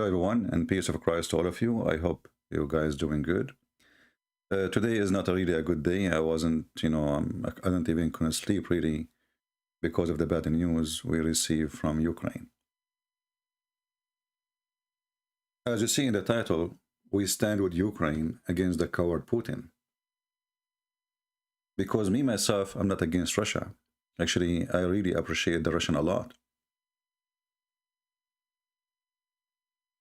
Hello everyone, and peace of Christ to all of you. I hope you guys doing good. Today is not really a good day. I wasn't, I don't even gonna sleep really because of the bad news we received from Ukraine. As you see in the title, we stand with Ukraine against the coward Putin. Because me, myself, I'm not against Russia. Actually, I really appreciate the Russian a lot.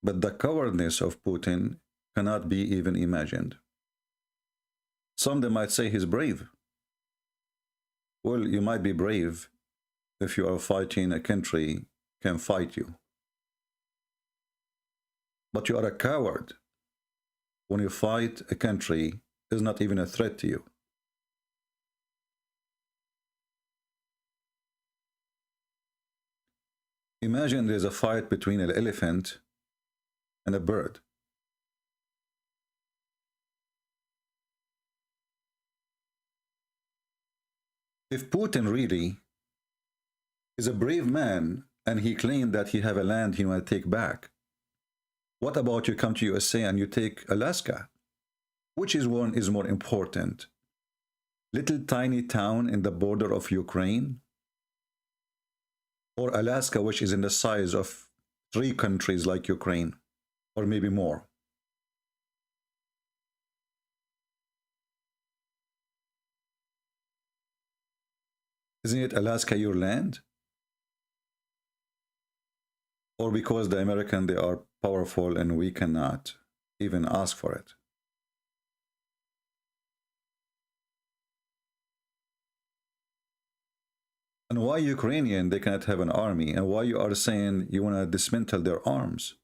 But the cowardness of Putin cannot be even imagined. Some they might say he's brave. Well, you might be brave if you are fighting a country can fight you. But you are a coward when you fight a country is not even a threat to you. Imagine there's a fight between an elephant and a bird. If Putin really is a brave man and he claimed that he have a land he want to take back, what about you come to USA and you take Alaska? Which is one is more important? Little tiny town in the border of Ukraine, or Alaska, which is in the size of 3 countries like Ukraine, or maybe more? Isn't it Alaska your land? Or because the American, they are powerful and we cannot even ask for it? And why Ukrainian, they cannot have an army? And why you are saying you want to dismantle their arms?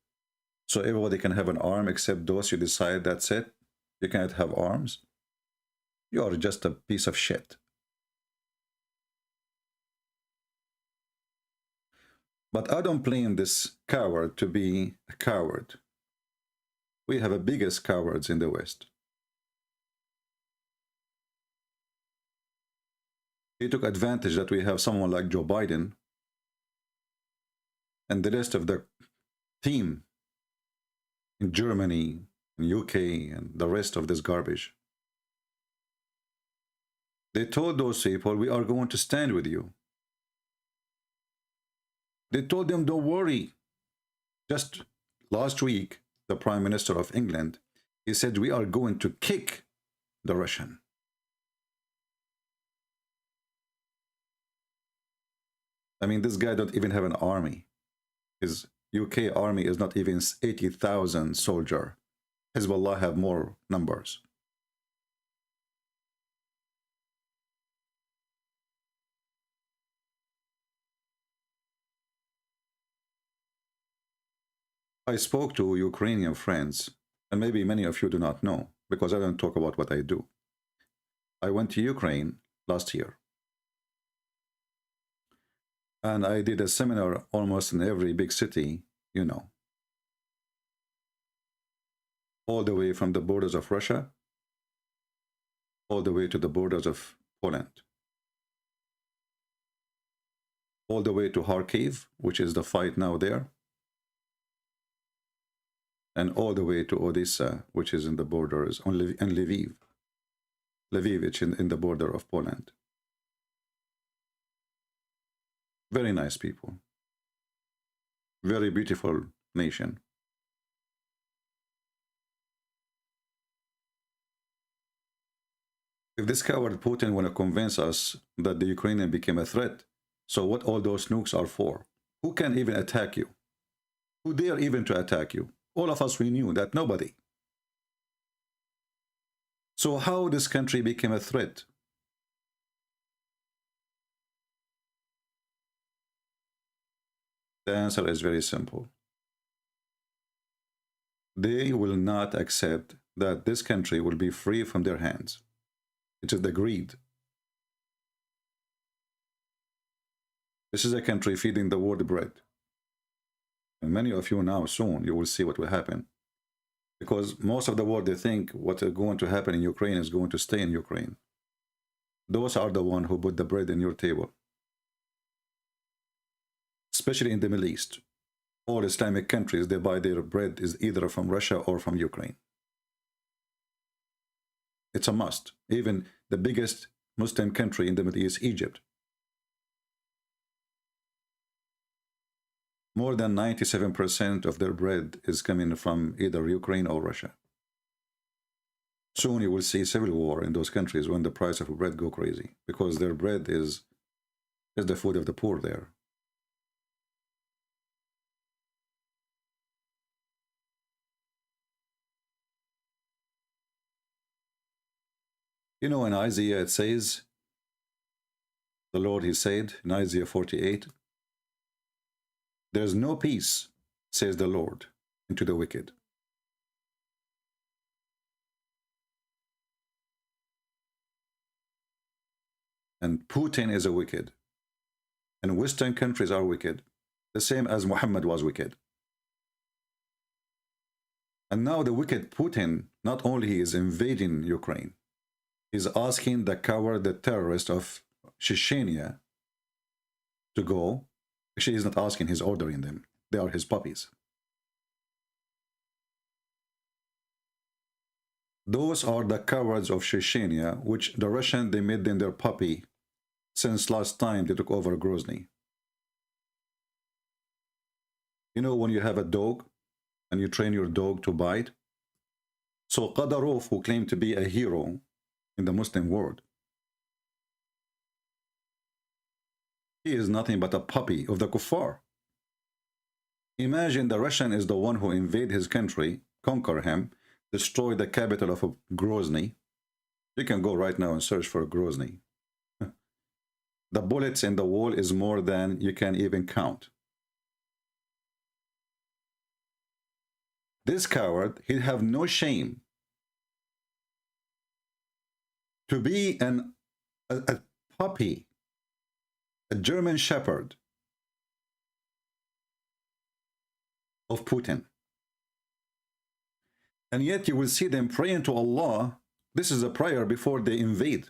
So everybody can have an arm except those you decide that's it? You cannot have arms? You are just a piece of shit. But I don't blame this coward to be a coward. We have the biggest cowards in the West. He took advantage that we have someone like Joe Biden and the rest of the team in Germany, in UK, and the rest of this garbage. They told those people, we are going to stand with you. They told them, don't worry. Just last week, the Prime Minister of England, he said, we are going to kick the Russian. I mean, this guy don't even have an army. His UK army is not even 80,000 soldiers. Hezbollah have more numbers. I spoke to Ukrainian friends, and maybe many of you do not know, because I don't talk about what I do. I went to Ukraine last year. And I did a seminar almost in every big city, you know. All the way from the borders of Russia, all the way to the borders of Poland. All the way to Kharkiv, which is the fight now there. And all the way to Odessa, which is in the borders, and Lviv. Lviv, it's in the border of Poland. Very nice people. Very beautiful nation. If this coward Putin want to convince us that the Ukrainian became a threat, so what all those nukes are for? Who can even attack you? Who dare even to attack you? All of us, we knew that nobody. So how this country became a threat? The answer is very simple. They will not accept that this country will be free from their hands. It is the greed. This is a country feeding the world bread. And many of you now, soon, you will see what will happen. Because most of the world, they think what is going to happen in Ukraine is going to stay in Ukraine. Those are the ones who put the bread in your table. Especially in the Middle East. All Islamic countries, they buy their bread is either from Russia or from Ukraine. It's a must. Even the biggest Muslim country in the Middle East, Egypt. More than 97% of their bread is coming from either Ukraine or Russia. Soon you will see civil war in those countries when the price of bread go crazy, because their bread is the food of the poor there. You know, in Isaiah it says, the Lord, he said in Isaiah 48, there's no peace, says the Lord, unto the wicked. And Putin is a wicked. And Western countries are wicked, the same as Muhammad was wicked. And now the wicked Putin, not only he is invading Ukraine, he's asking the coward, the terrorist of Chechnya to go. Actually, he's not asking, he's ordering them. They are his puppies. Those are the cowards of Chechnya, which the Russian, they made them their puppy since last time they took over Grozny. You know, when you have a dog and you train your dog to bite, so Qadarov, who claimed to be a hero in the Muslim world, he is nothing but a puppy of the kuffar. Imagine the Russian is the one who invade his country, conquer him, destroy the capital of Grozny. You can go right now and search for Grozny. The bullets in the wall is more than you can even count. This coward, he'd have no shame to be a puppy, a German shepherd of Putin. And yet you will see them praying to Allah. This is a prayer before they invade.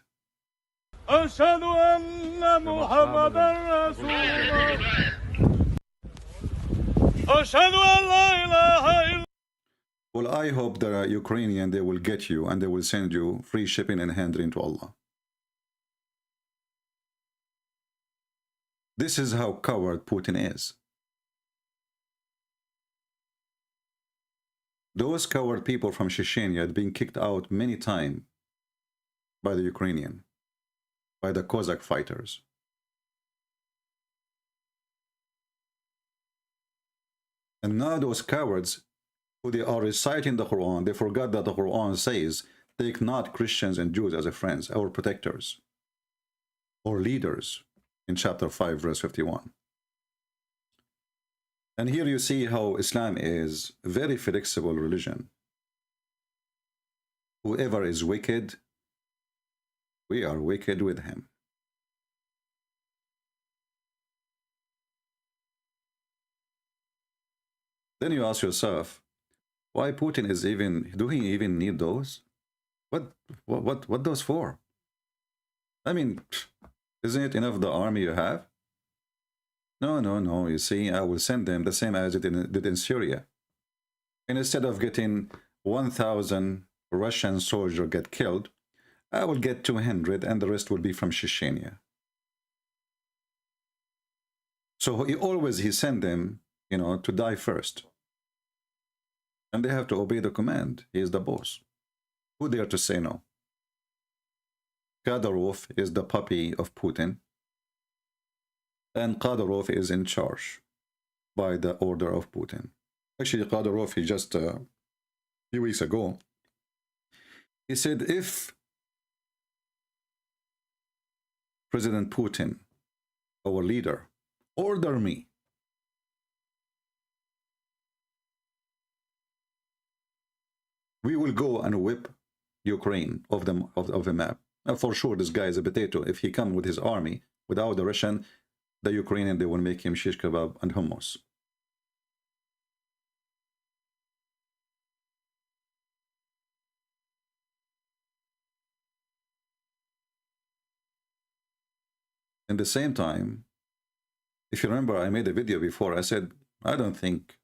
أشهد أن محمدا رسول الله أشهد أن لا إله إلا. Well, I hope the Ukrainian, they will get you and they will send you free shipping and handling to Allah. This is how coward Putin is. Those coward people from Chechnya had been kicked out many times by the Ukrainian, by the Cossack fighters. And now those cowards, who they are reciting the Quran, they forgot that the Quran says, take not Christians and Jews as friends, or protectors, or leaders, in chapter 5, verse 51. And here you see how Islam is a very flexible religion. Whoever is wicked, we are wicked with him. Then you ask yourself, why Putin is even, do he even need those? What those for? I mean, isn't it enough the army you have? No, you see, I will send them the same as it did in Syria. And instead of getting 1,000 Russian soldiers get killed, I will get 200 and the rest will be from Chechnya. So he send them, you know, to die first. And they have to obey the command. He is the boss. Who dare to say no? Kadyrov is the puppy of Putin. And Kadyrov is in charge by the order of Putin. Actually, Kadyrov, he just a few weeks ago, he said, if President Putin, our leader, order me we will go and whip Ukraine off the map. For sure, this guy is a potato. If he comes with his army, without the Russian, the Ukrainian, they will make him shish kebab and hummus. In the same time, if you remember, I made a video before. I said, I don't think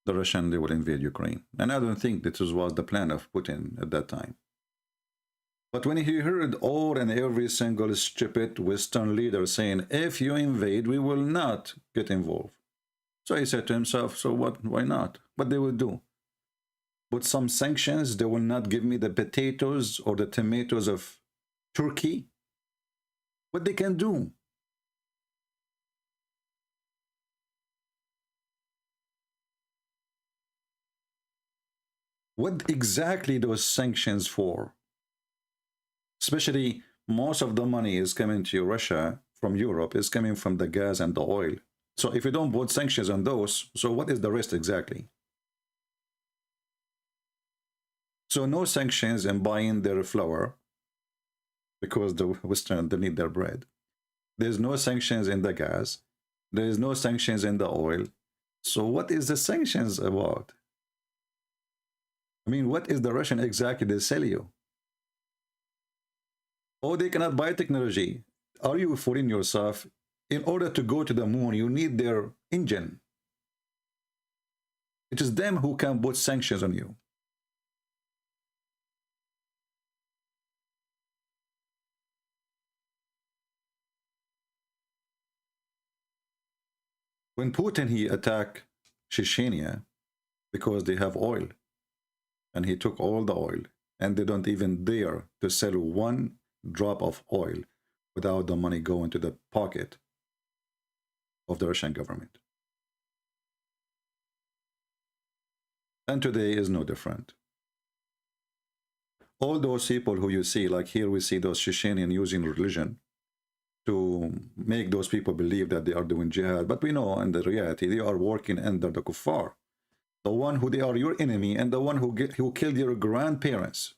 the Russian, they will invade Ukraine. And I don't think this was the plan of Putin at that time. But when he heard all and every single stupid Western leader saying, if you invade, we will not get involved. So he said to himself, so what, why not? What they will do? With some sanctions, they will not give me the potatoes or the tomatoes of Turkey. What they can do? What exactly those sanctions for? Especially most of the money is coming to Russia from Europe, is coming from the gas and the oil. So if you don't put sanctions on those, so what is the rest exactly? So no sanctions in buying their flour, because the Western, they need their bread. There's no sanctions in the gas. There is no sanctions in the oil. So what is the sanctions about? I mean, what is the Russian exactly they sell you? Oh, they cannot buy technology. Are you fooling yourself? In order to go to the moon, you need their engine. It is them who can put sanctions on you. When Putin, he attacked Chechnya because they have oil, and he took all the oil, and they don't even dare to sell one drop of oil without the money going to the pocket of the Russian government. And today is no different. All those people who you see, like here we see those Chechenians using religion to make those people believe that they are doing jihad, but we know in the reality they are working under the kuffar, the one who they are your enemy, and the one who killed your grandparents.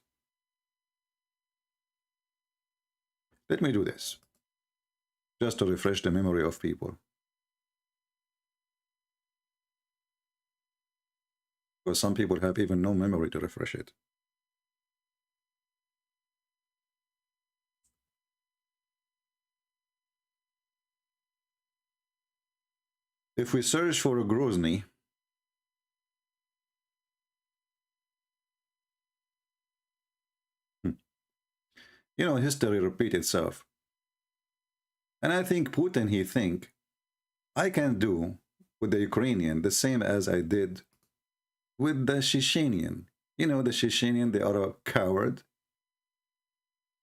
Let me do this just to refresh the memory of people, because some people have even no memory to refresh it. If we search for a Grozny, you know, history repeats itself. And I think Putin, he think, I can do with the Ukrainian the same as I did with the Chechenian. You know, the Chechenian, they are a coward.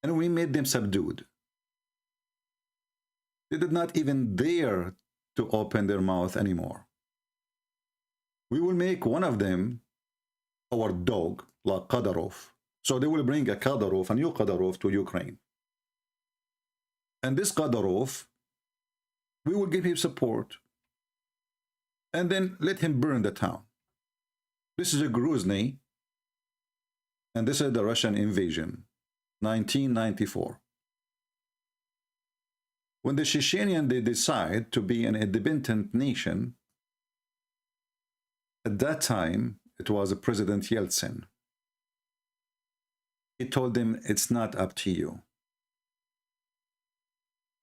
And we made them subdued. They did not even dare to open their mouth anymore. We will make one of them our dog, like Kadyrov. So they will bring a Kadyrov, a new Kadyrov, to Ukraine. And this Kadyrov, we will give him support. And then let him burn the town. This is a Grozny. And this is the Russian invasion, 1994. When the Chechenian, they decide to be an independent nation, at that time, it was President Yeltsin. He told them, it's not up to you.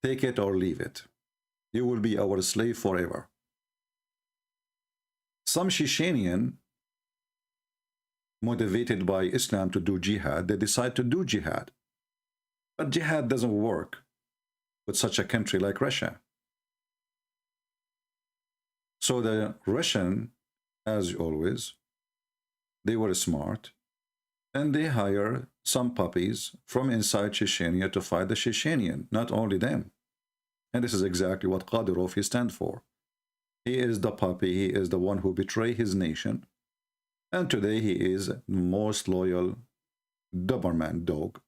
Take it or leave it. You will be our slave forever. Some Chechenian, motivated by Islam to do jihad, they decide to do jihad. But jihad doesn't work with such a country like Russia. So the Russian, as always, they were smart, and they hire some puppies from inside Chechnya to fight the Chechenian, not only them. And this is exactly what Kadyrov he stands for. He is the puppy, he is the one who betrayed his nation, and today he is the most loyal Doberman dog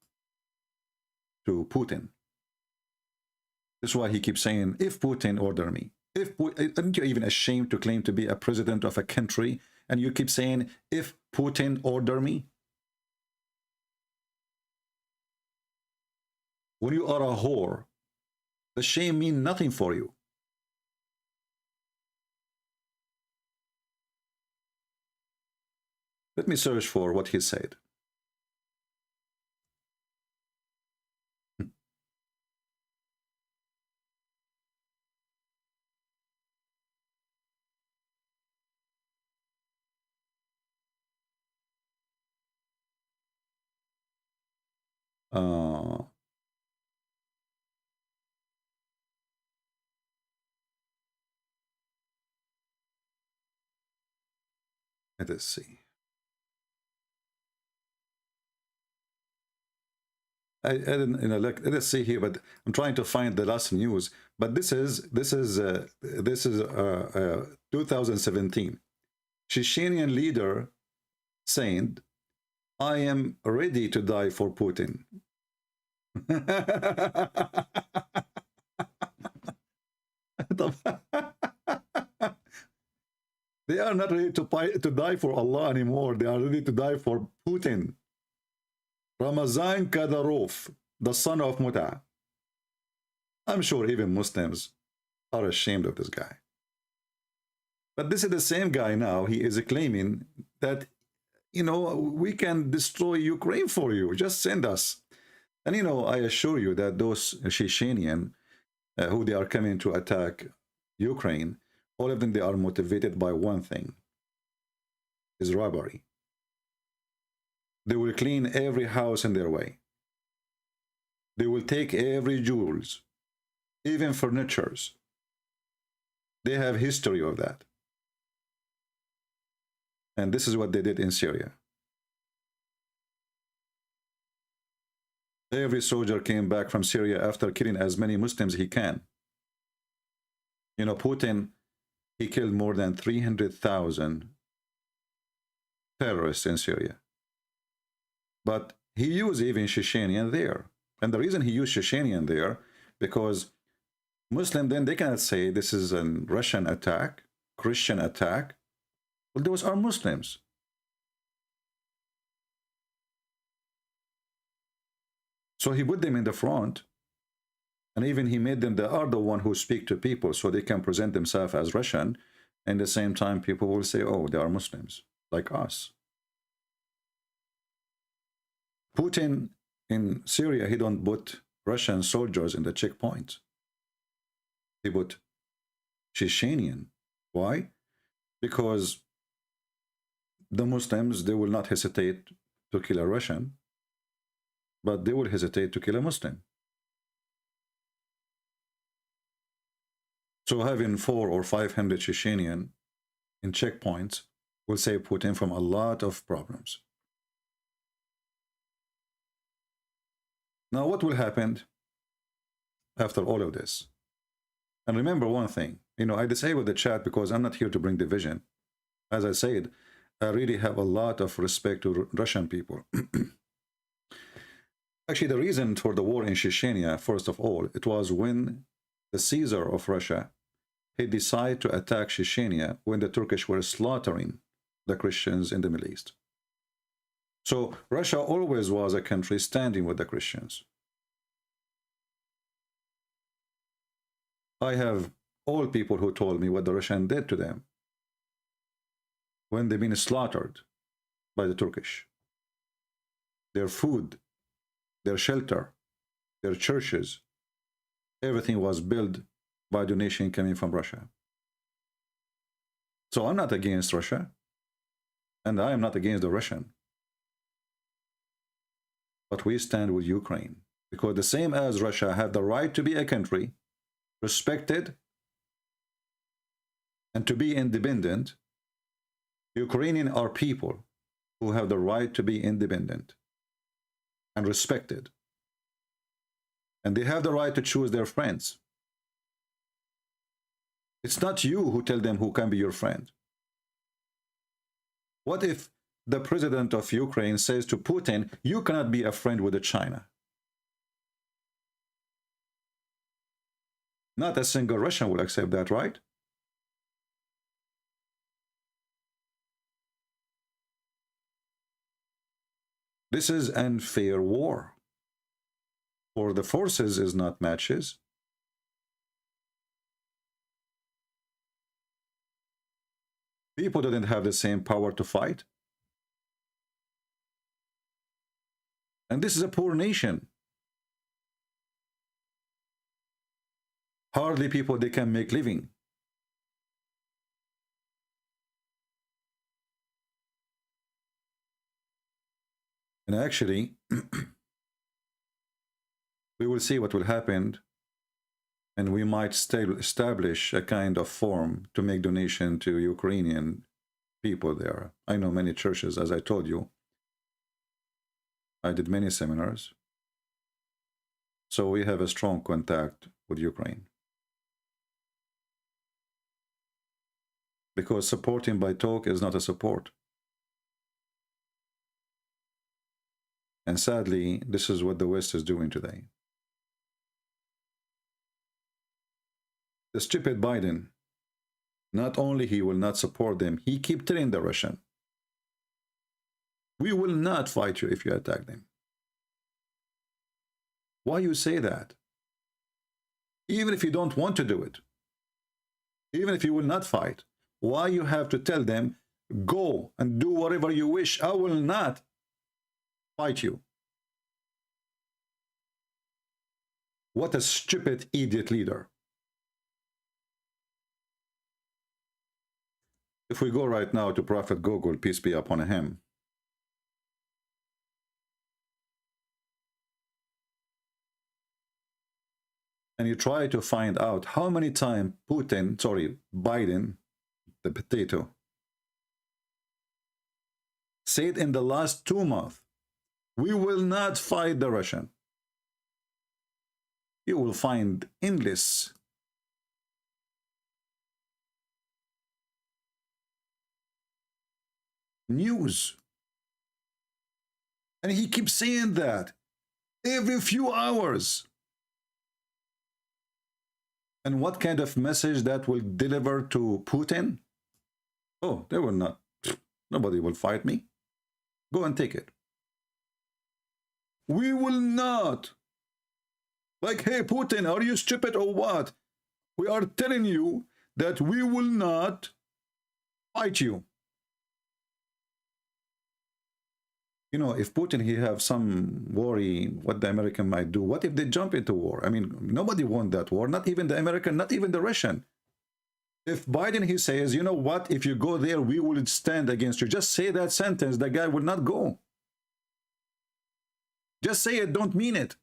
to Putin. That's why he keeps saying, if Putin order me. Aren't you even ashamed to claim to be a president of a country, and you keep saying, if Putin order me? When you are a whore, the shame means nothing for you. Let me search for what he said. Uh, let us see. I didn't, let us see here, but I'm trying to find the last news. But this is 2017. Chechenian leader saying, "I am ready to die for Putin." They are not ready to die for Allah anymore. They are ready to die for Putin. Ramazan Kadyrov, the son of Muta. I'm sure even Muslims are ashamed of this guy. But this is the same guy now. He is claiming that, you know, we can destroy Ukraine for you. Just send us. And, you know, I assure you that those Chechenian who they are coming to attack Ukraine, all of them, they are motivated by one thing, is robbery. They will clean every house in their way. They will take every jewels, even furnitures. They have history of that. And this is what they did in Syria. Every soldier came back from Syria after killing as many Muslims he can. You know, Putin, he killed more than 300,000 terrorists in Syria. But he used even Chechenian there. And the reason he used Chechenian there, because Muslim, then they cannot say this is a Russian attack, Christian attack. Well, those are Muslims. So he put them in the front, and even he made them, they are the one who speak to people, so they can present themselves as Russian, and at the same time people will say, oh, they are Muslims, like us. Putin in Syria, he don't put Russian soldiers in the checkpoint. He put Chechenian. Why? Because the Muslims, they will not hesitate to kill a Russian, but they will hesitate to kill a Muslim. So having 400 or 500 Chechenian in checkpoints will save Putin from a lot of problems. Now, what will happen after all of this? And remember one thing, you know, I disabled the chat because I'm not here to bring division. As I said, I really have a lot of respect to Russian people. Actually, the reason for the war in Chechnya, first of all, it was when the Caesar of Russia, he decided to attack Chechnya when the Turkish were slaughtering the Christians in the Middle East. So Russia always was a country standing with the Christians. I have all people who told me what the Russians did to them when they've been slaughtered by the Turkish. Their food, their shelter, their churches, everything was built by donation coming from Russia. So I'm not against Russia, and I am not against the Russian. But we stand with Ukraine, because the same as Russia have the right to be a country, respected, and to be independent, Ukrainian are people who have the right to be independent and respected. And they have the right to choose their friends. It's not you who tell them who can be your friend. What if the president of Ukraine says to Putin, you cannot be a friend with China? Not a single Russian will accept that, right? This is unfair war. For the forces is not matches. People didn't have the same power to fight. And this is a poor nation. Hardly people they can make living. And actually, We will see what will happen, and we might still establish a kind of form to make donation to Ukrainian people there. I know many churches, as I told you. I did many seminars. So we have a strong contact with Ukraine. Because supporting by talk is not a support. And sadly, this is what the West is doing today. The stupid Biden, not only he will not support them, he keep telling the Russian, we will not fight you if you attack them. Why you say that? Even if you don't want to do it, even if you will not fight, why you have to tell them, go and do whatever you wish, I will not fight you? What a stupid idiot leader. If we go right now to Prophet Google, peace be upon him, and you try to find out how many times Biden, the potato, said in the last 2 months, we will not fight the Russian. You will find endless news. And he keeps saying that every few hours. And what kind of message that will deliver to Putin? Oh, they will not. Nobody will fight me. Go and take it. We will not. Like, hey, Putin, are you stupid or what? We are telling you that we will not fight you. You know, if Putin, he have some worry what the American might do, what if they jump into war? I mean, nobody wants that war, not even the American, not even the Russian. If Biden, he says, you know what, if you go there, we will stand against you. Just say that sentence, the guy will not go. Just say it, don't mean it.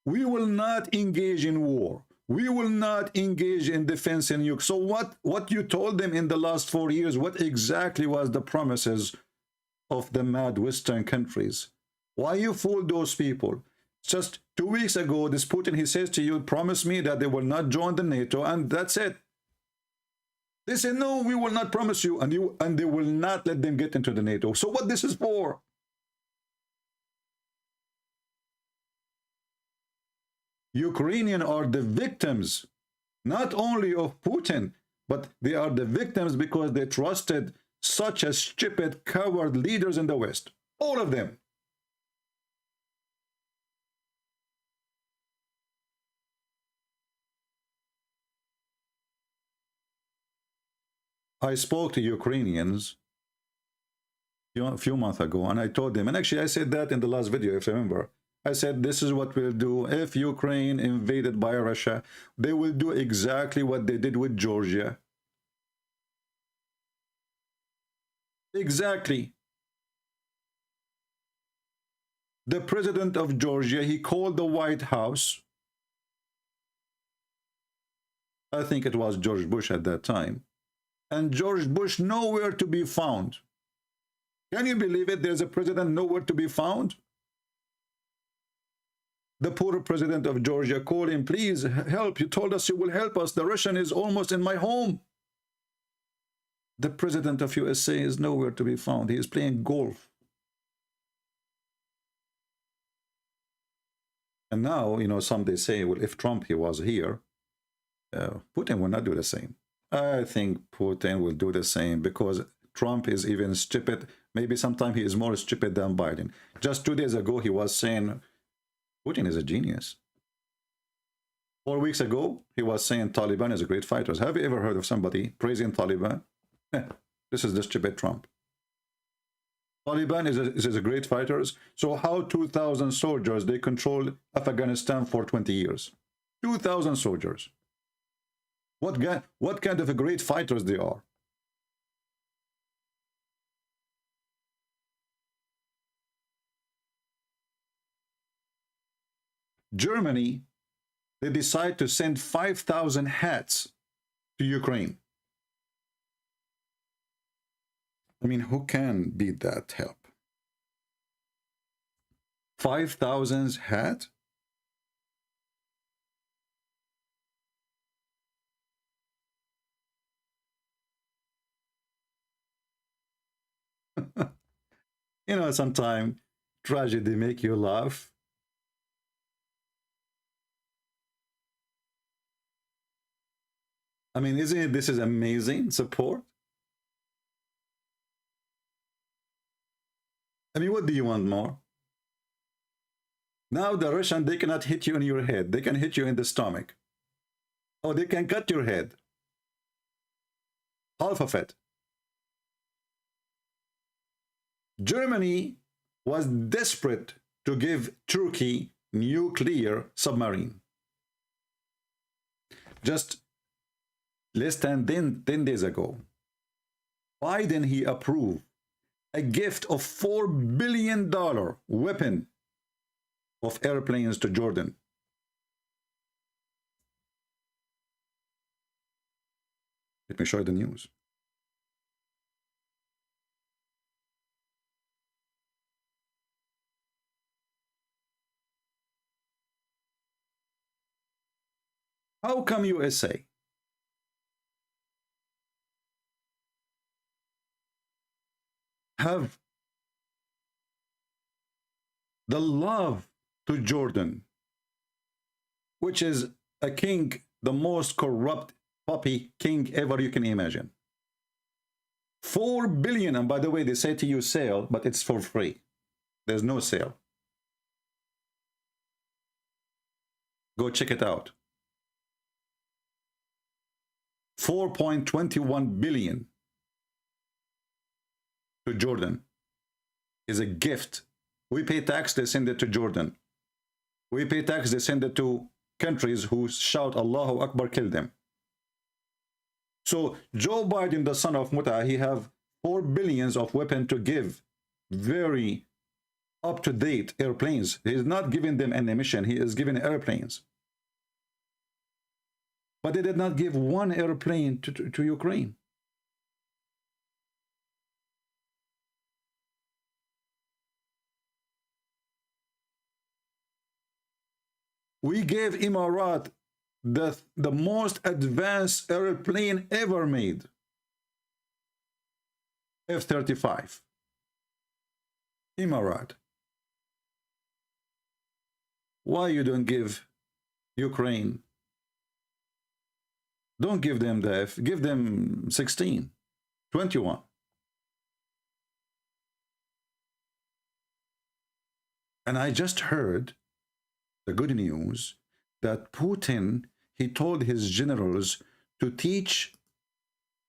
We will not engage in war. We will not engage in defense in Ukraine. So what you told them in the last 4 years, what exactly was the promises of the mad Western countries? Why you fooled those people? Just 2 weeks ago, this Putin, he says to you, promise me that they will not join the NATO, and that's it. They say, no, we will not promise you, and they will not let them get into the NATO. So what this is for? Ukrainians are the victims, not only of Putin, but they are the victims because they trusted such a stupid, coward leaders in the West. All of them. I spoke to Ukrainians a few months ago, and I told them, and actually I said that in the last video, if you remember. I said, this is what we'll do. If Ukraine invaded by Russia, they will do exactly what they did with Georgia. Exactly. The president of Georgia, he called the White House. I think it was George Bush at that time. And George Bush nowhere to be found. Can you believe it? There's a president nowhere to be found. The poor president of Georgia called him, please help. You told us you will help us. The Russian is almost in my home. The president of USA is nowhere to be found. He is playing golf. And now, you know, some they say, well, if Trump, he was here, Putin will not do the same. I think Putin will do the same because Trump is even stupid. Maybe sometimes he is more stupid than Biden. Just 2 days ago, he was saying, Putin is a genius. 4 weeks ago, he was saying Taliban is a great fighter. Have you ever heard of somebody praising Taliban? This is the stupid Trump. Taliban is a great fighters. So how 2,000 soldiers, they controlled Afghanistan for 20 years? 2,000 soldiers. What kind of a great fighters they are. Germany, they decide to send 5,000 hats to Ukraine. I mean, who can beat that help? 5,000 hats? You know, sometimes tragedy make you laugh. I mean, isn't it, this is amazing support? I mean, what do you want more? Now the Russian, they cannot hit you in your head. They can hit you in the stomach. Oh, they can cut your head. Half of it. Germany was desperate to give Turkey nuclear submarine. Just less than 10 days ago, Biden, he approved a gift of $4 billion weapon of airplanes to Jordan. Let me show you the news. How come USA have the love to Jordan, which is a king, the most corrupt puppy king ever you can imagine? 4 billion, and by the way, they say to you sale, but it's for free. There's no sale. Go check it out. 4.21 billion to Jordan is a gift. We pay tax, they send it to Jordan. We pay tax, they send it to countries who shout Allahu Akbar, kill them. So Joe Biden, the son of Muta, he have 4 billions of weapons to give, very up-to-date airplanes. He is not giving them ammunition, he is giving airplanes. But they did not give one airplane to Ukraine. We gave Emirat the most advanced airplane ever made. F-35. Emirat. Why you don't give Ukraine? Don't give them the F, give them 16, 21. And I just heard the good news that Putin, he told his generals to teach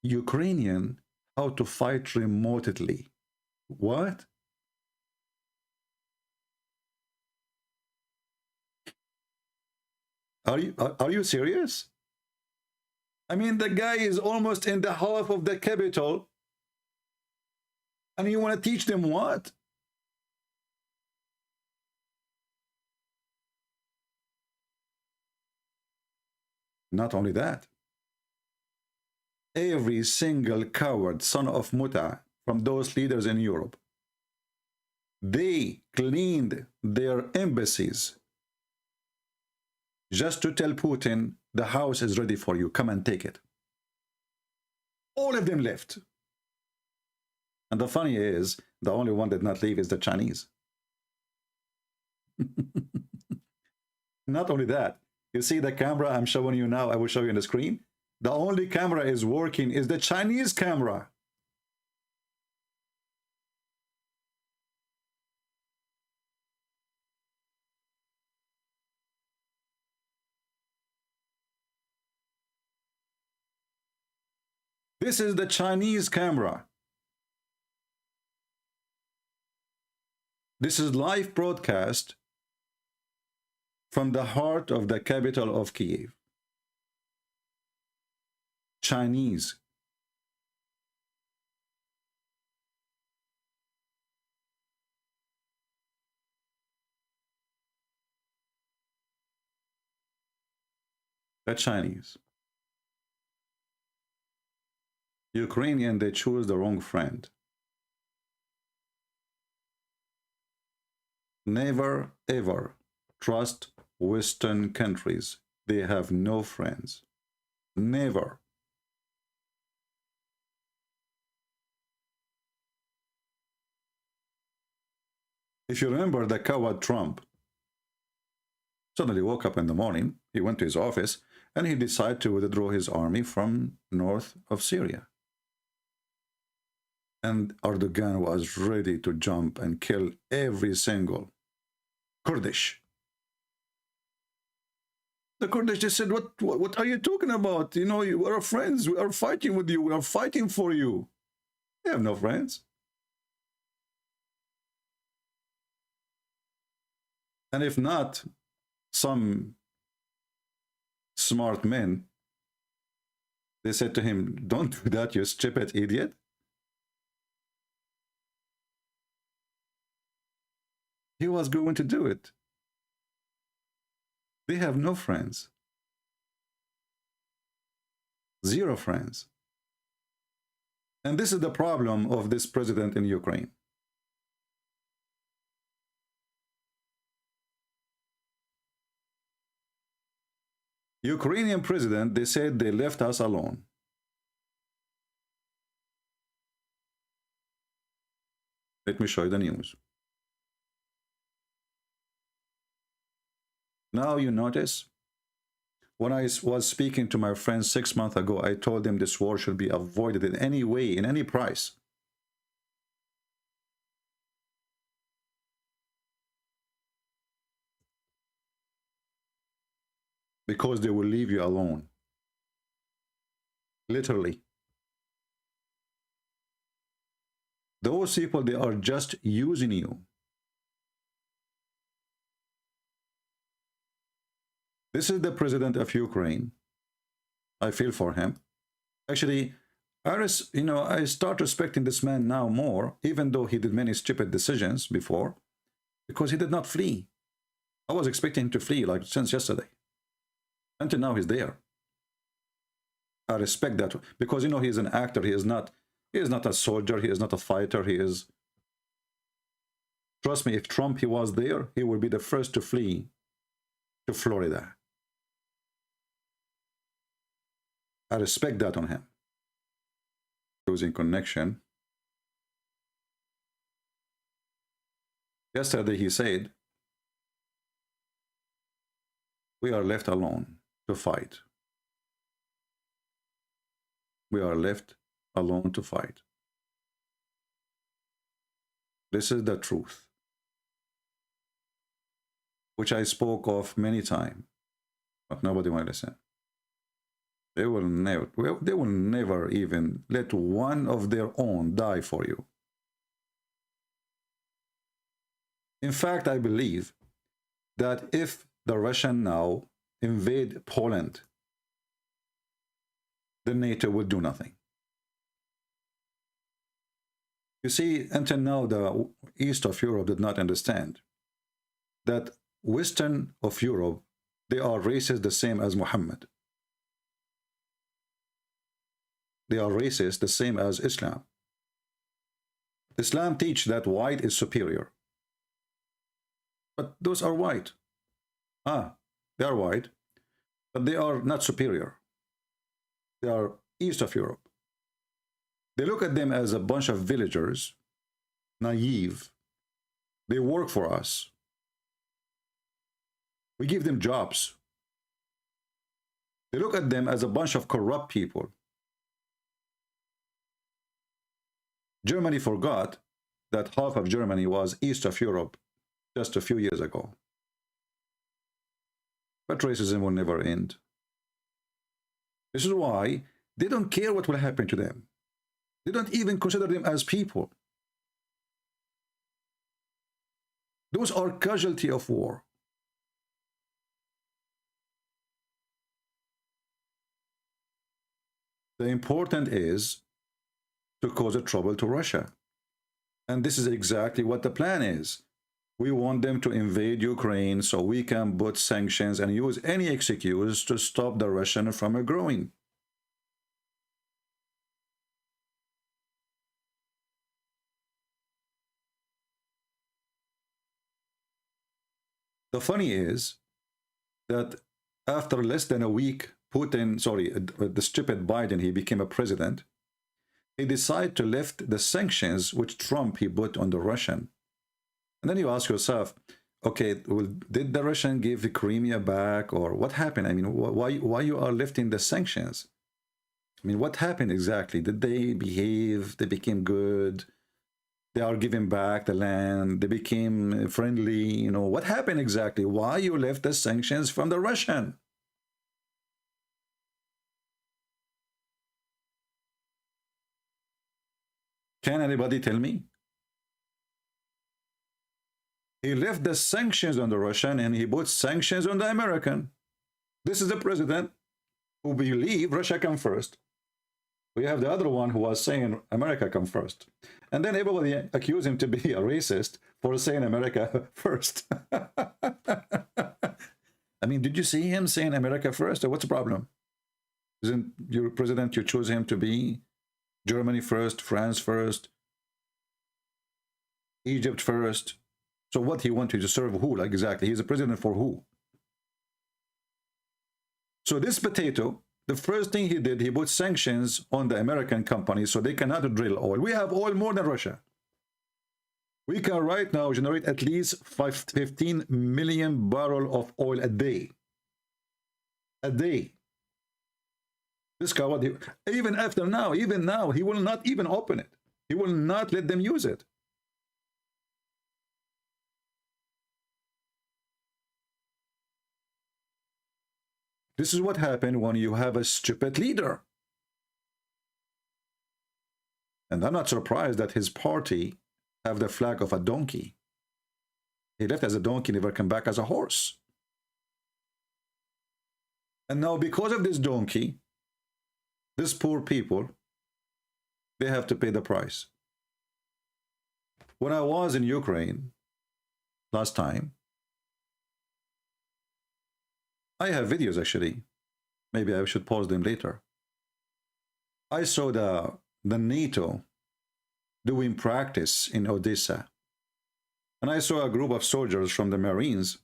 Ukrainian how to fight remotely. What? Are you serious? I mean, the guy is almost in the half of the capital, and you want to teach them what? Not only that, every single coward son of Muta from those leaders in Europe, they cleaned their embassies just to tell Putin, the house is ready for you, come and take it. All of them left. And the funny is, the only one that did not leave is the Chinese. Not only that, you see the camera I'm showing you now, I will show you on the screen. The only camera is working is the Chinese camera. This is the Chinese camera. This is live broadcast from the heart of the capital of Kiev. Chinese. The Chinese. Ukrainian, they choose the wrong friend. Never ever trust Western countries. They have no friends. Never. If you remember the coward Trump, suddenly woke up in the morning, he went to his office, and he decided to withdraw his army from north of Syria. And Erdogan was ready to jump and kill every single Kurdish. The Kurdish just said, what are you talking about? You know, you are friends. We are fighting with you. We are fighting for you. They have no friends. And if not, some smart men, they said to him, don't do that, you stupid idiot. He was going to do it. They have no friends. Zero friends. And this is the problem of this president in Ukraine. Ukrainian president, they said they left us alone. Let me show you the news. Now you notice, when I was speaking to my friends 6 months ago, I told them this war should be avoided in any way, in any price. Because they will leave you alone. Literally. Those people, they are just using you. This is the president of Ukraine. I feel for him. Actually, I start respecting this man now more, even though he did many stupid decisions before, because he did not flee. I was expecting him to flee like since yesterday. Until now, he's there. I respect that because he's an actor. He is not a soldier. He is not a fighter. He is. Trust me, if Trump he was there, he would be the first to flee to Florida. I respect that on him. Losing connection. Yesterday he said, we are left alone to fight. We are left alone to fight. This is the truth, which I spoke of many times, but nobody will listen. They will never even let one of their own die for you. In fact, I believe that if the Russians now invade Poland, the NATO will do nothing. You see, until now, the east of Europe did not understand that western of Europe, they are racist the same as Muhammad. They are racist the same as Islam. Islam teach that white is superior. But those are white. They are white, but they are not superior. They are east of Europe. They look at them as a bunch of villagers, naive. They work for us. We give them jobs. They look at them as a bunch of corrupt people. Germany forgot that half of Germany was east of Europe just a few years ago. But racism will never end. This is why they don't care what will happen to them. They don't even consider them as people. Those are casualty of war. The important is to cause a trouble to Russia. And this is exactly what the plan is. We want them to invade Ukraine so we can put sanctions and use any excuse to stop the Russian from growing. The funny is that after less than a week, the stupid Biden, he became a president. He decided to lift the sanctions which Trump he put on the Russian. And then you ask yourself, okay, well, did the Russian give the Crimea back, or what happened? I mean, why you are lifting the sanctions? I mean, what happened exactly? Did they behave? They became good? They are giving back the land? They became friendly? You know, what happened exactly? Why you lift the sanctions from the Russian? Can anybody tell me? He left the sanctions on the Russian and he put sanctions on the American. This is the president who believe Russia come first. We have the other one who was saying America come first. And then everybody accused him to be a racist for saying America first. I mean, did you see him saying America first? Or what's the problem? Isn't your president, you choose him to be Germany first, France first, Egypt first? So what he wanted to serve who? Like exactly, he's a president for who? So this potato, the first thing he did, he put sanctions on the American companies so they cannot drill oil. We have oil more than Russia. We can right now generate at least 15 million barrels of oil a day. A day. This guy, even after now, even now, he will not even open it. He will not let them use it. This is what happened when you have a stupid leader. And I'm not surprised that his party have the flag of a donkey. He left as a donkey, never come back as a horse. And now because of this donkey, these poor people, they have to pay the price. When I was in Ukraine last time, I have videos actually. Maybe I should pause them later. I saw the NATO doing practice in Odessa. And I saw a group of soldiers from the Marines.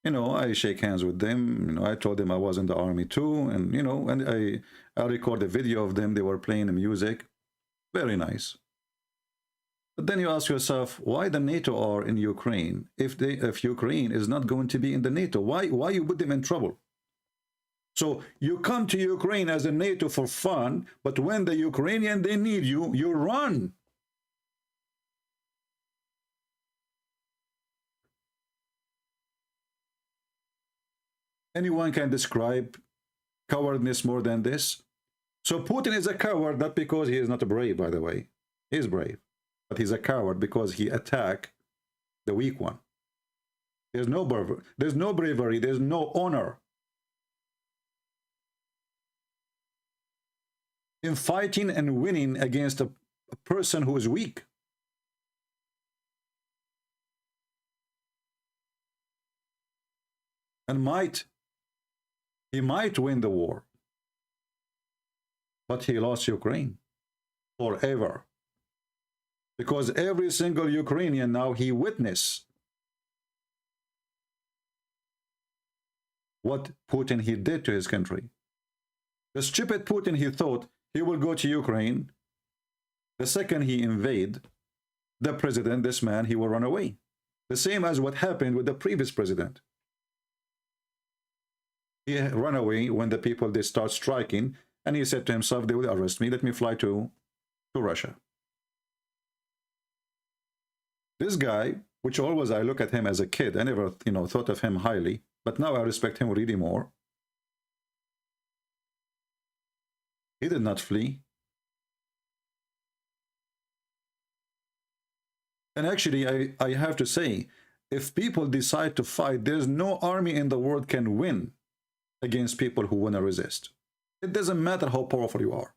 You know, I shake hands with them. You know, I told them I was in the army too. And, you know, and I record a video of them. They were playing the music. Very nice. But then you ask yourself, why the NATO are in Ukraine? If Ukraine is not going to be in the NATO, why you put them in trouble? So you come to Ukraine as a NATO for fun, but when the Ukrainian, they need you, you run. Anyone can describe cowardness more than this? So Putin is a coward, not because he is not brave, by the way. He is brave. But he's a coward because he attacked the weak one. There's no bravery, there's no honor in fighting and winning against a person who is weak. And he might win the war, but he lost Ukraine forever. Because every single Ukrainian now, he witnessed what Putin he did to his country. The stupid Putin, he thought he will go to Ukraine. The second he invade the president, this man, he will run away. The same as what happened with the previous president. He ran away when the people, they start striking, and he said to himself, they will arrest me, let me fly to Russia. This guy, which always I look at him as a kid, I never, you know, thought of him highly, but now I respect him really more. He did not flee. And actually, I have to say, if people decide to fight, there's no army in the world can win against people who want to resist. It doesn't matter how powerful you are.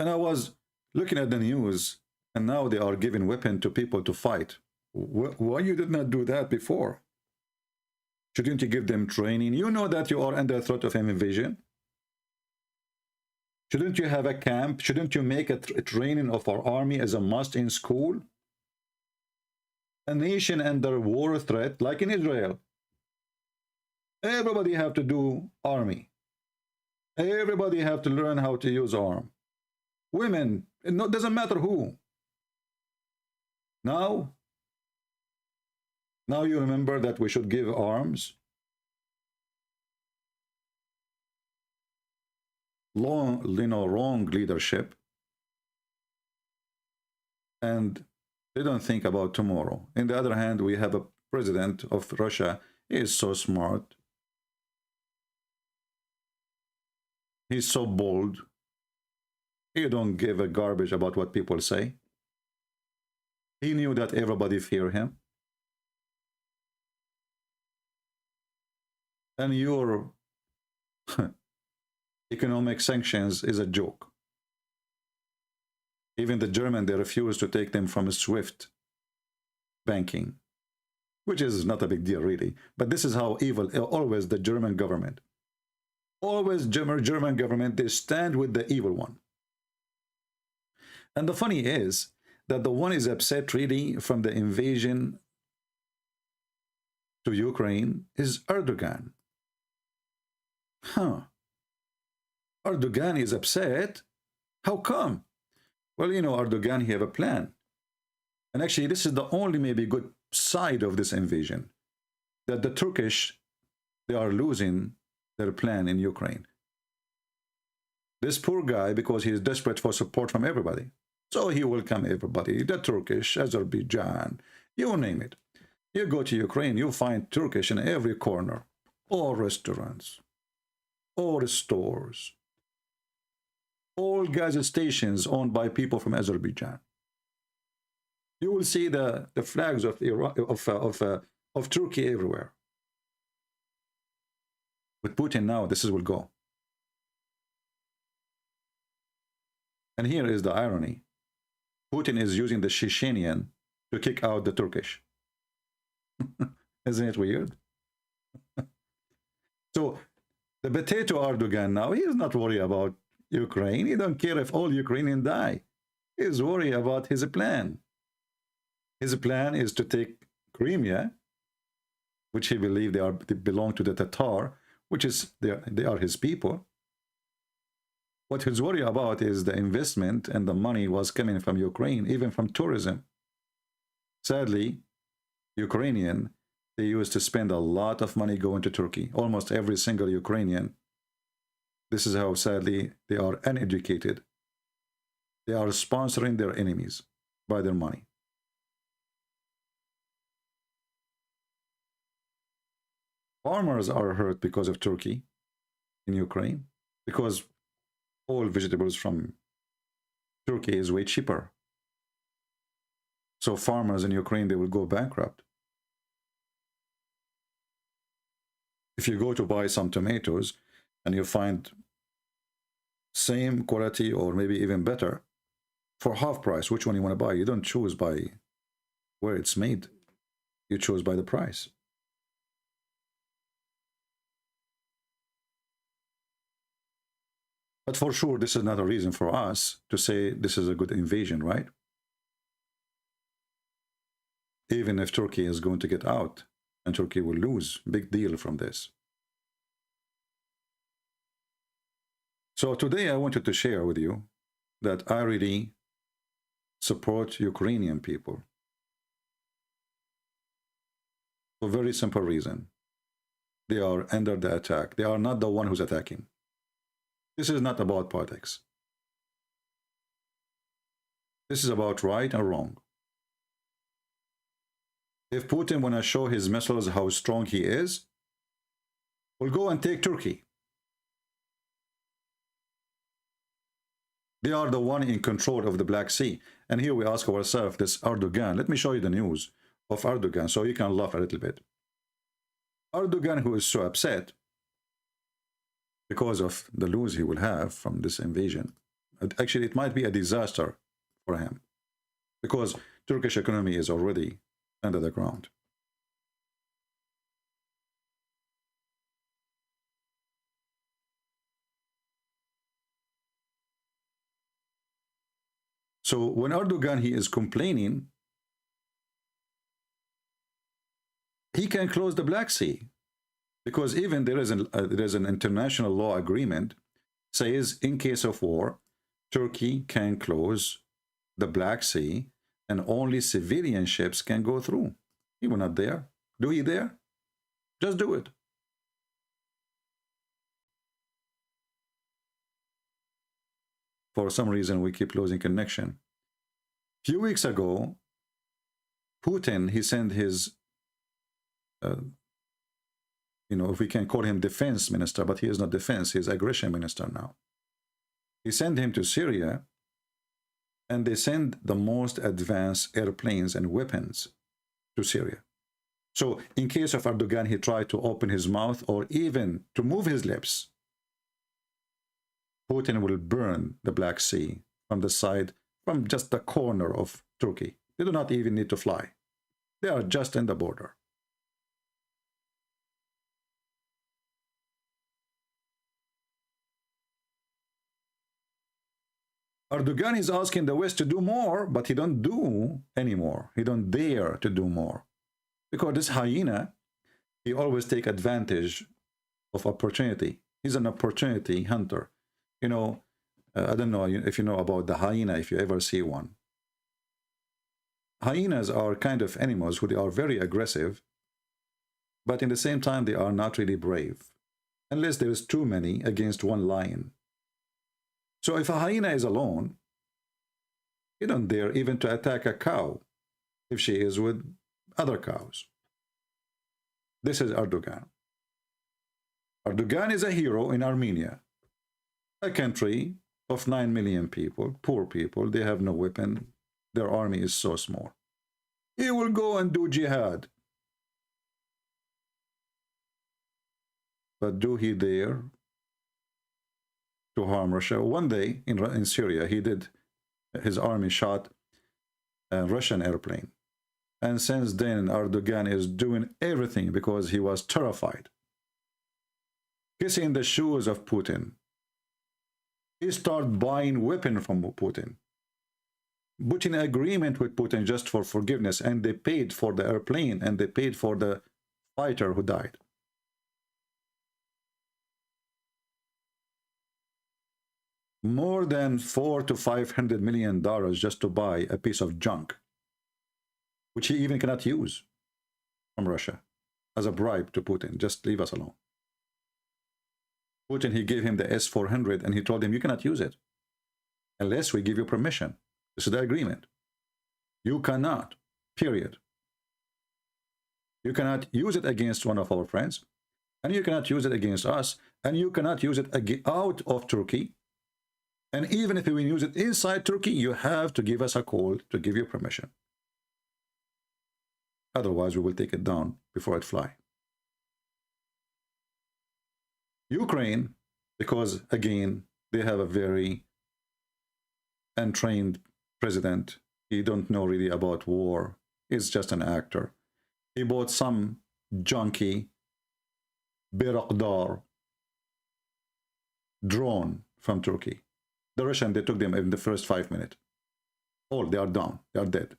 And I was looking at the news, and now they are giving weapons to people to fight. Why you did not do that before? Shouldn't you give them training? You know that you are under threat of invasion. Shouldn't you have a camp? Shouldn't you make a training of our army as a must in school? A nation under war threat, like in Israel. Everybody have to do army. Everybody have to learn how to use arm. Women, it doesn't matter who. Now you remember that we should give arms. Wrong leadership. And they don't think about tomorrow. On the other hand, we have a president of Russia. He is so smart. He's so bold. He don't give a garbage about what people say. He knew that everybody fear him. And your economic sanctions is a joke. Even the German, they refuse to take them from SWIFT banking, which is not a big deal really. But this is how evil, always the German government. Always German government, they stand with the evil one. And the funny is that the one is upset really from the invasion to Ukraine is Erdogan. Erdogan is upset. How come? Well, you know, Erdogan, he have a plan. And actually, this is the only maybe good side of this invasion. That the Turkish, they are losing their plan in Ukraine. This poor guy, because he is desperate for support from everybody. So he welcome everybody, the Turkish, Azerbaijan, you name it. You go to Ukraine, you find Turkish in every corner. All restaurants, all stores, all gas stations owned by people from Azerbaijan. You will see the flags of Turkey everywhere. With Putin now, this will go. And here is the irony. Putin is using the Chechenian to kick out the Turkish. Isn't it weird? So the potato Erdogan now, he is not worried about Ukraine. He don't care if all Ukrainians die. He is worried about his plan. His plan is to take Crimea, which he believes they belong to the Tatar, which is they are his people. What he's worried about is the investment, and the money was coming from Ukraine, even from tourism. Sadly, Ukrainian, they used to spend a lot of money going to Turkey. Almost every single Ukrainian. This is how sadly they are uneducated. They are sponsoring their enemies by their money. Farmers are hurt because of Turkey in Ukraine, because all vegetables from Turkey is way cheaper. So farmers in Ukraine, they will go bankrupt. If you go to buy some tomatoes and you find same quality or maybe even better for half price, which one you want to buy? You don't choose by where it's made. You choose by the price. But for sure, this is not a reason for us to say this is a good invasion, right? Even if Turkey is going to get out, and Turkey will lose, big deal from this. So today I wanted to share with you that I really support Ukrainian people. For a very simple reason. They are under the attack. They are not the one who's attacking. This is not about politics. This is about right and wrong. If Putin want to show his missiles how strong he is, we'll go and take Turkey. They are the one in control of the Black Sea. And here we ask ourselves, this Erdogan, let me show you the news of Erdogan so you can laugh a little bit. Erdogan, who is so upset because of the lose he will have from this invasion, Actually, it might be a disaster for him because Turkish economy is already under the ground. So when Erdogan he is complaining, he can close the Black Sea because even there is an international law agreement says in case of war, Turkey can close the Black Sea and only civilian ships can go through. He will not dare. Do he dare? Just do it. For some reason, we keep losing connection. A few weeks ago, Putin, he sent his, if we can call him defense minister, but he is not defense, he is aggression minister now. He sent him to Syria, and they send the most advanced airplanes and weapons to Syria. So in case of Erdogan, he tried to open his mouth or even to move his lips, Putin will burn the Black Sea from the side, from just the corner of Turkey. They do not even need to fly. They are just in the border. Erdogan is asking the West to do more, but he don't do anymore. He don't dare to do more. Because this hyena, he always take advantage of opportunity. He's an opportunity hunter. I don't know if you know about the hyena, if you ever see one. Hyenas are kind of animals who they are very aggressive, but in the same time, they are not really brave, unless there is too many against one lion. So if a hyena is alone, you don't dare even to attack a cow if she is with other cows. This is Erdogan. Erdogan is a hero in Armenia, a country of 9 million people, poor people. They have no weapon. Their army is so small. He will go and do jihad. But do he dare to harm Russia? One day in Syria, his army shot a Russian airplane. And since then, Erdogan is doing everything because he was terrified. Kissing the shoes of Putin. He started buying weapons from Putin, putting an agreement with Putin just for forgiveness, and they paid for the airplane and they paid for the fighter who died. More than $400 to $500 million just to buy a piece of junk, which he even cannot use from Russia as a bribe to Putin. Just leave us alone. Putin, he gave him the S-400 and he told him, you cannot use it unless we give you permission. This is the agreement. You cannot, period. You cannot use it against one of our friends, and you cannot use it against us, and you cannot use it out of Turkey. And even if we use it inside Turkey, you have to give us a call to give you permission. Otherwise, we will take it down before it fly. Ukraine, because again, they have a very untrained president. He don't know really about war. He's just an actor. He bought some junky Bayraktar drone from Turkey. The Russians, they took them in the first 5 minutes. All, they are down. They are dead.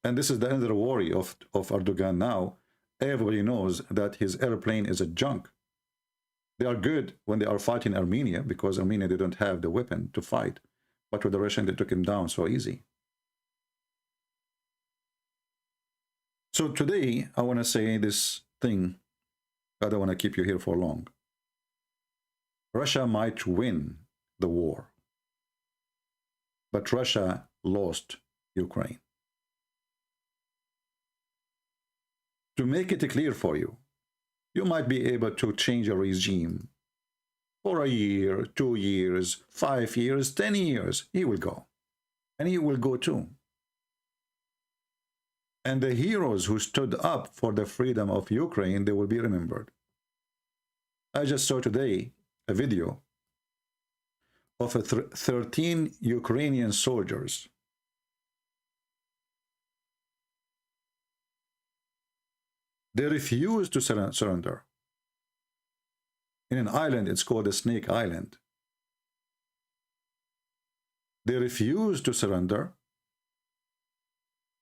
And this is the other worry of Erdogan now. Everybody knows that his airplane is a junk. They are good when they are fighting Armenia, because Armenia, they don't have the weapon to fight. But with the Russians, they took him down so easy. So today, I want to say this thing. I don't want to keep you here for long. Russia might win the war, but Russia lost Ukraine. To make it clear for you, you might be able to change a regime for a year, 2 years, 5 years, 10 years. He will go, and he will go too. And the heroes who stood up for the freedom of Ukraine, they will be remembered. I just saw today a video of 13 Ukrainian soldiers they refused to surrender. In an island, it's called the Snake Island. They refused to surrender.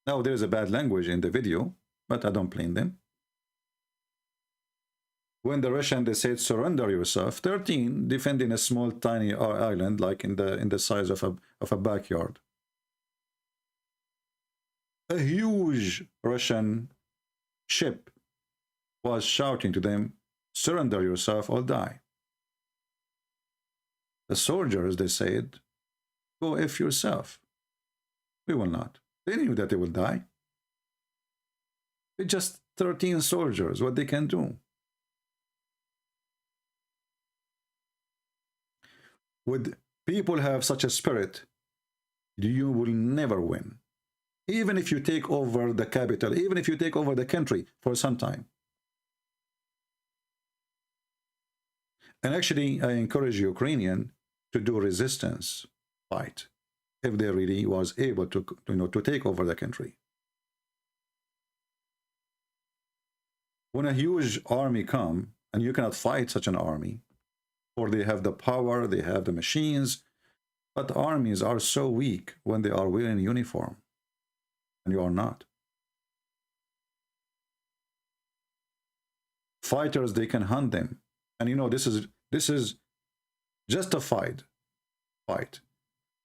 Now, there's a bad language in the video, but I don't blame them. When the Russian, they said, surrender yourself, 13 defending a small, tiny island, like in the size of a backyard. A huge Russian ship was shouting to them, surrender yourself or die. The soldiers, they said, go F yourself. We will not. They knew that they will die. It's just 13 soldiers, what they can do. Would people have such a spirit, you will never win. Even if you take over the capital, even if you take over the country for some time. And actually, I encourage Ukrainian to do resistance fight if they really was able to, to take over the country. When a huge army come and you cannot fight such an army, or they have the power, they have the machines, but armies are so weak when they are wearing uniform, and you are not. Fighters, they can hunt them. And this is justified fight.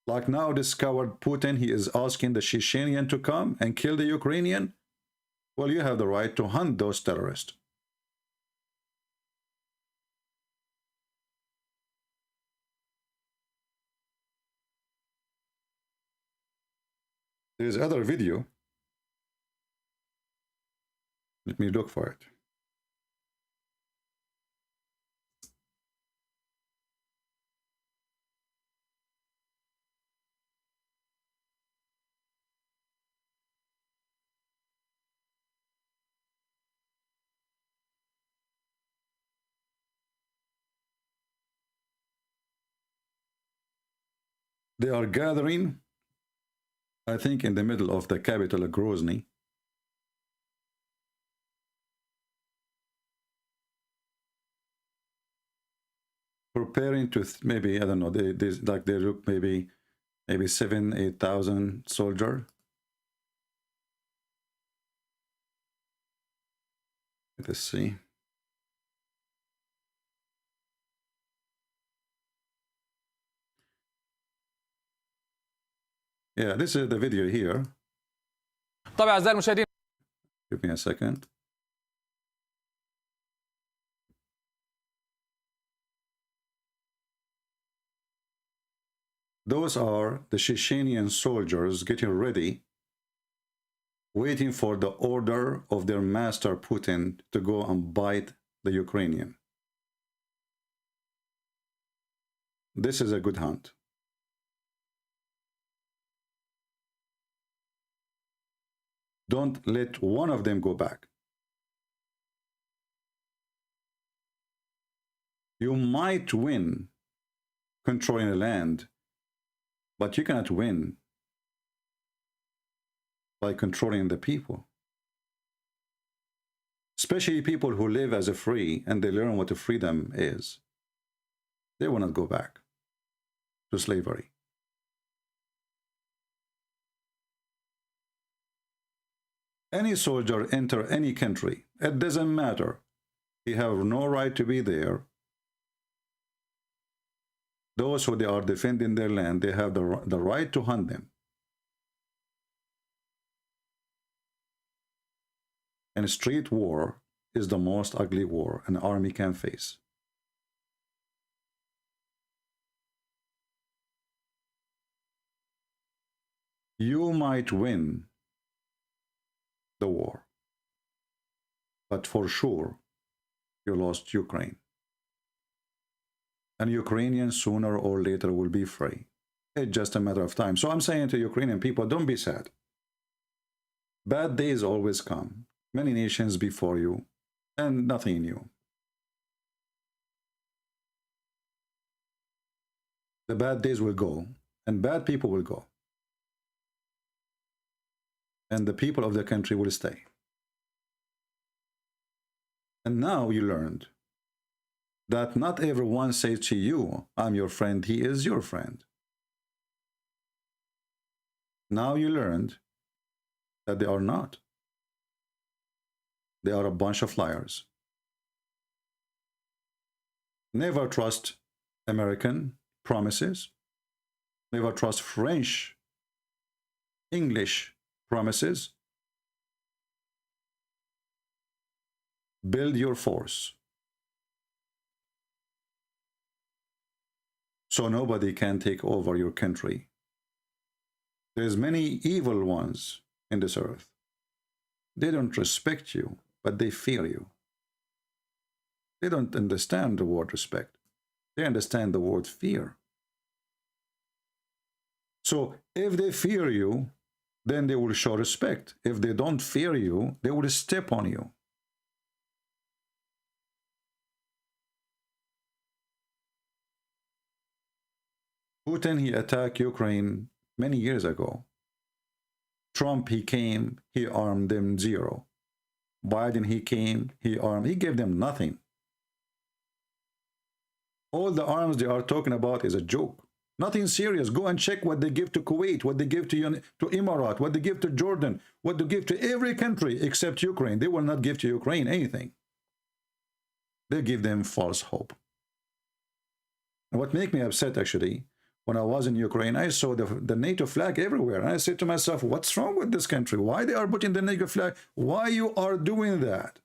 Like now, this coward Putin, he is asking the Chechenian to come and kill the Ukrainian. Well, you have the right to hunt those terrorists. There's other video. Let me look for it. They are gathering, I think, in the middle of the capital of Grozny. Preparing to maybe, I don't know, they look maybe 7,000-8,000 soldiers. Let's see. Yeah, this is the video here. طبعا أعزائي المشاهدين. Give me a second. Those are the Chechenian soldiers getting ready, waiting for the order of their master Putin to go and bite the Ukrainian. This is a good hunt. Don't let one of them go back. You might win controlling the land, but you cannot win by controlling the people. Especially people who live as a free and they learn what a freedom is. They will not go back to slavery. Any soldier enter any country, it doesn't matter. He have no right to be there. Those who they are defending their land, they have the right to hunt them. And street war is the most ugly war an army can face. You might win the war, but for sure you lost Ukraine. And Ukrainians sooner or later will be free. It's just a matter of time. So I'm saying to Ukrainian people, don't be sad. Bad days always come. Many nations before you, and nothing new. The bad days will go, and bad people will go. And the people of the country will stay. And now you learned that not everyone says to you, I'm your friend, he is your friend. Now you learned that they are not. They are a bunch of liars. Never trust American promises. Never trust French, English promises. Build your force so nobody can take over your country. There's many evil ones in this earth. They don't respect you, but they fear you. They don't understand the word respect. They understand the word fear. So if they fear you, then they will show respect. If they don't fear you, they will step on you. Putin, he attacked Ukraine many years ago. Trump, he came, he armed them zero. Biden, he came, he armed, he gave them nothing. All the arms they are talking about is a joke. Nothing serious. Go and check what they give to Kuwait, what they give to Emirates, what they give to Jordan, what they give to every country except Ukraine. They will not give to Ukraine anything. They give them false hope. And what made me upset, actually, when I was in Ukraine, I saw the NATO flag everywhere. And I said to myself, what's wrong with this country? Why they are putting the NATO flag? Why you are doing that?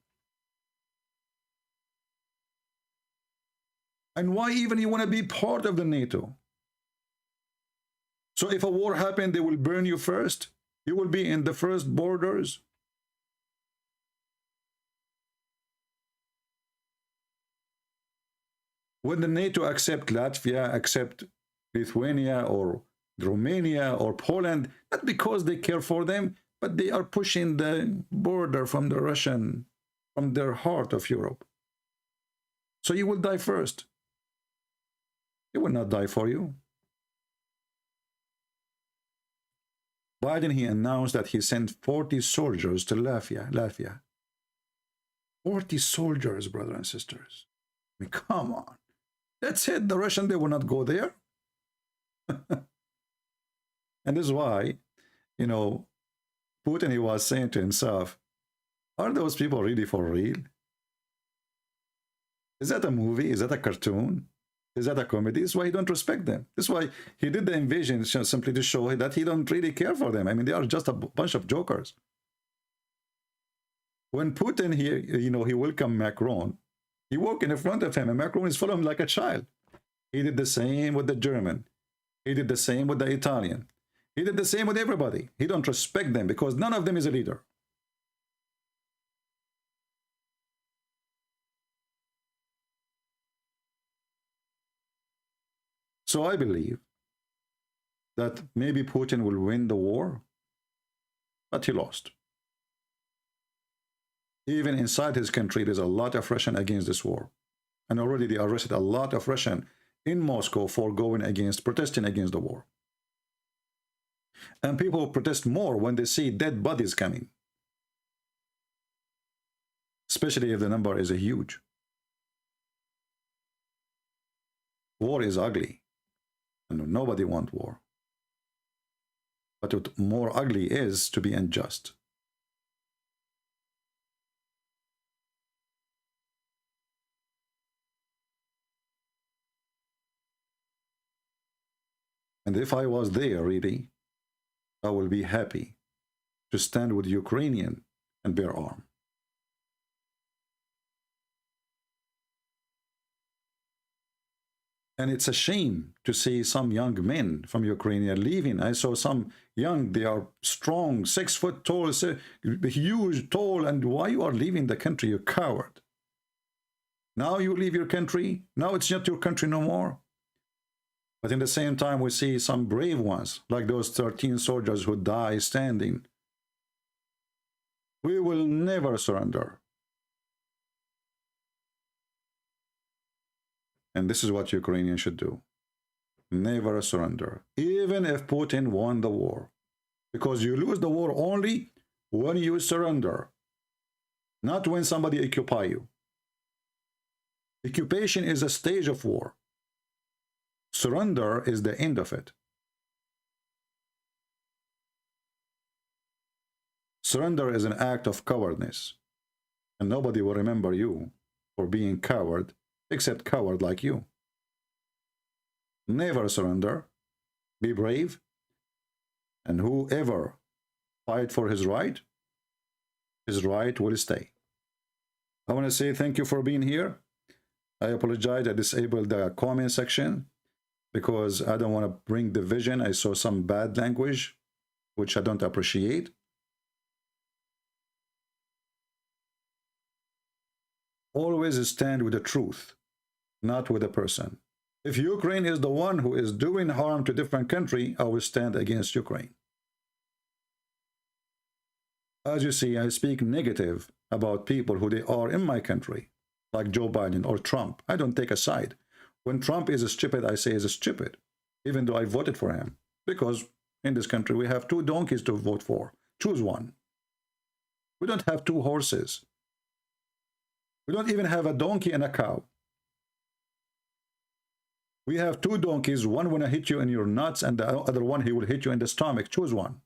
And why even you want to be part of the NATO? So if a war happened, they will burn you first. You will be in the first borders. When the NATO accept Latvia, accept Lithuania or Romania or Poland, not because they care for them, but they are pushing the border from the Russian, from their heart of Europe. So you will die first. He will not die for you. Biden, he announced that he sent 40 soldiers to Latvia. 40 soldiers, brothers and sisters. I mean, come on. That's it. The Russians, they will not go there. And this is why, you know, Putin, he was saying to himself, are those people really for real? Is that a movie? Is that a cartoon? Is that a comedy? This is why he don't respect them. This is why he did the invasion simply to show that he don't really care for them. I mean, they are just a bunch of jokers. When Putin, he welcomed Macron, he walked in front of him, and Macron is following him like a child. He did the same with the German. He did the same with the Italian. He did the same with everybody. He don't respect them because none of them is a leader. So I believe that maybe Putin will win the war, but he lost. Even inside his country, there's a lot of Russian against this war. And already they arrested a lot of Russian in Moscow for protesting against the war. And people protest more when they see dead bodies coming. Especially if the number is huge. War is ugly. And nobody wants war. But what more ugly is to be unjust. And if I was there, really, I will be happy to stand with the Ukrainian and bear arms. And it's a shame to see some young men from Ukraine leaving. I saw some young, they are strong, 6 foot tall, huge, tall, and why you are leaving the country, you coward? Now you leave your country, now it's not your country no more. But in the same time, we see some brave ones, like those 13 soldiers who die standing. We will never surrender. And this is what Ukrainians should do. Never surrender, even if Putin won the war. Because you lose the war only when you surrender, not when somebody occupy you. Occupation is a stage of war. Surrender is the end of it. Surrender is an act of cowardness, and nobody will remember you for being coward except coward like you. Never surrender. Be brave. And whoever fight for his right will stay. I want to say thank you for being here. I apologize. I disabled the comment section because I don't want to bring division. I saw some bad language, which I don't appreciate. Always stand with the truth, not with a person. If Ukraine is the one who is doing harm to different country, I will stand against Ukraine. As you see, I speak negative about people who they are in my country, like Joe Biden or Trump. I don't take a side. When Trump is a stupid, I say is stupid, even though I voted for him. Because in this country, we have 2 donkeys to vote for. Choose one. We don't have 2 horses. We don't even have a donkey and a cow. We have 2 donkeys. One will hit you in your nuts, and the other one, he will hit you in the stomach. Choose one.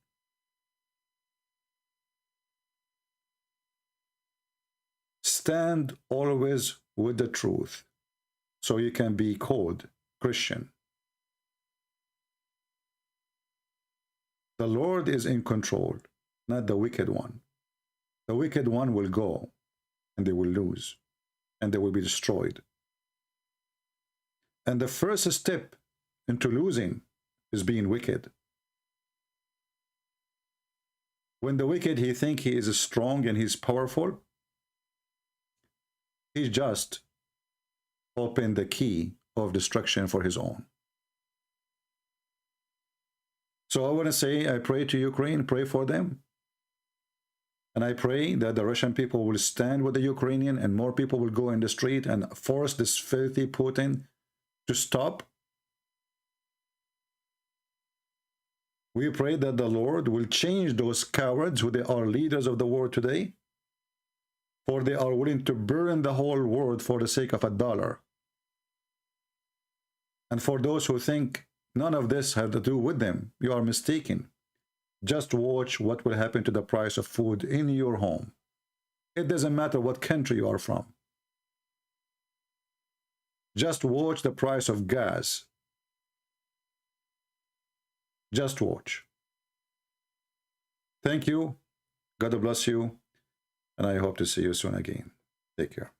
Stand always with the truth, so you can be called Christian. The Lord is in control, not the wicked one. The wicked one will go, and they will lose, and they will be destroyed. And the first step into losing is being wicked. When the wicked, he thinks he is strong and he's powerful, he just opened the key of destruction for his own. So I want to say, I pray to Ukraine, pray for them. And I pray that the Russian people will stand with the Ukrainian, and more people will go in the street and force this filthy Putin to stop. We pray that the Lord will change those cowards who they are leaders of the world today, for they are willing to burn the whole world for the sake of $1. And for those who think none of this has to do with them, you are mistaken. Just watch what will happen to the price of food in your home. It doesn't matter what country you are from. Just watch the price of gas. Just watch. Thank you. God bless you. And I hope to see you soon again. Take care.